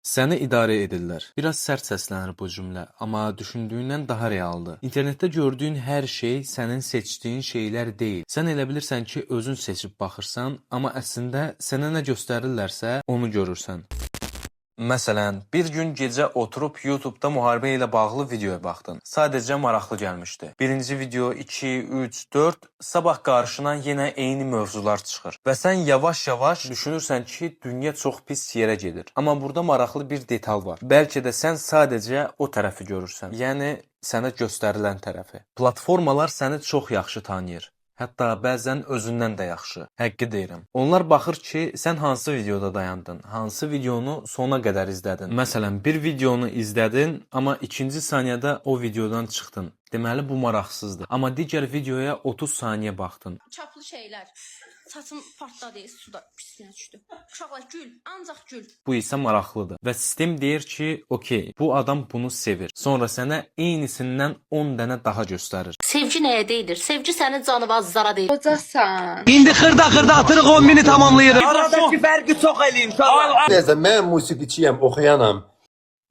Səni idarə edirlər. Biraz sərt səslənir bu cümlə, amma düşündüyündən daha realdır. İnternetdə gördüyün hər şey sənin seçdiyin şeylər deyil. Sən elə bilirsən ki, özün seçib baxırsan, amma əslində sənə nə göstərirlərsə, onu görürsən. Məsələn, bir gün gecə oturub YouTube-da müharibə ilə bağlı videoya baxdın. Sadəcə maraqlı gəlmişdi. Birinci video, 2, 3, 4, sabah qarşına yenə eyni mövzular çıxır. Və sən yavaş-yavaş düşünürsən ki, dünya çox pis yerə gedir. Amma burada maraqlı bir detal var. Bəlkə də sən sadəcə o tərəfi görürsən. Yəni, sənə göstərilən tərəfi. Platformalar səni çox yaxşı tanıyır. Hətta bəzən özündən də yaxşı. Həqqi deyirəm. Onlar baxır ki, sən hansı videoda dayandın, hansı videonu sona qədər izlədin. Məsələn, bir videonu izlədin, amma ikinci saniyədə o videodan çıxdın. Deməli, bu maraqsızdır. Amma digər videoya 30 saniyə baxdın. Çaplı şeylər. Saçım partladı, suda pisinə düşdü. Uşaqlar gül, ancaq gül. Bu isə maraqlıdır. Və sistem deyir ki, okey, bu adam bunu sevir. Sonra sənə eynisindən 10 dənə daha göstərir. Sevgi nəyə deyilir? Sevgi sənin canıvazlara deyil. Qocasan. İndi xırda atırıq 10 mini tamamlayırıq. Aradakı fərqi çox eləyin. Neyse, mən musiqiçiyəm, oxuyanam.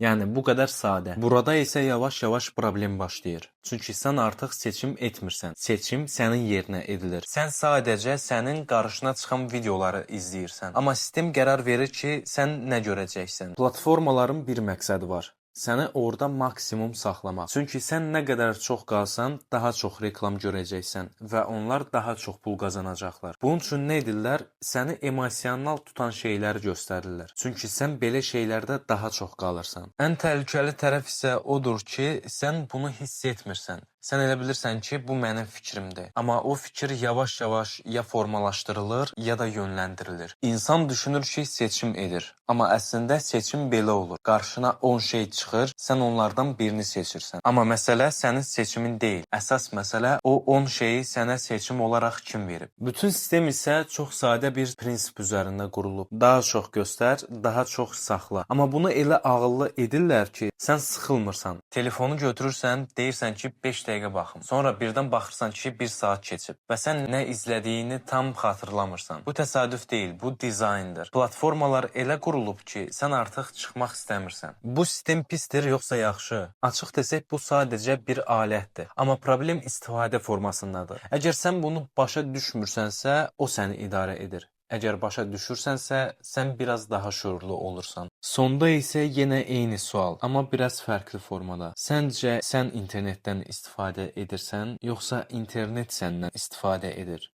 Yəni bu qədər sadə. Burada isə yavaş-yavaş problem başlayır. Çünki sən artıq seçim etmirsən. Seçim sənin yerinə edilir. Sən sadəcə sənin qarşına çıxan videoları izləyirsən. Amma sistem qərar verir ki, sən nə görəcəksən. Platformaların bir məqsədi var. Səni orada maksimum saxlamaq. Çünki sən nə qədər çox qalsan, daha çox reklam görəcəksən və onlar daha çox pul qazanacaqlar. Bunun üçün nə edirlər? Səni emosional tutan şeyləri göstərirlər. Çünki sən belə şeylərdə daha çox qalırsan. Ən təhlükəli tərəf isə odur ki, sən bunu hiss etmirsən. Sən elə bilirsən ki, bu mənim fikrimdir. Amma o fikir yavaş-yavaş ya formalaşdırılır, ya da yönləndirilir. İnsan düşünür ki, seçim edir. Amma əslində seçim belə olur. Qarşına 10 şey çıxır, sən onlardan birini seçirsən. Amma məsələ sənin seçimin deyil. Əsas məsələ o 10 şeyi sənə seçim olaraq kim verib. Bütün sistem isə çox sadə bir prinsip üzərində qurulub. Daha çox göstər, daha çox saxla. Amma bunu elə ağıllı edirlər ki, sən sıxılmırsan. Telefonu götürürsən, deyirsən ki, 5 dəqiqə baxım. Sonra birdən baxırsan ki, 1 saat keçib və sən nə izlədiyini tam xatırlamırsan. Bu təsadüf deyil, bu dizayndır. Platformalar elə qurulub ki, sən artıq çıxmaq istəmirsən. Bu sistem pisdir yoxsa yaxşı? Açıq desək, bu sadəcə bir alətdir. Amma problem istifadə formasındadır. Əgər sən bunu başa düşmürsənsə, o səni idarə edir. Əgər başa düşürsənsə, sən biraz daha şuurlu olursan. Sonda isə yenə eyni sual, amma biraz fərqli formada. Səncə sən internetdən istifadə edirsən, yoxsa internet səndən istifadə edir?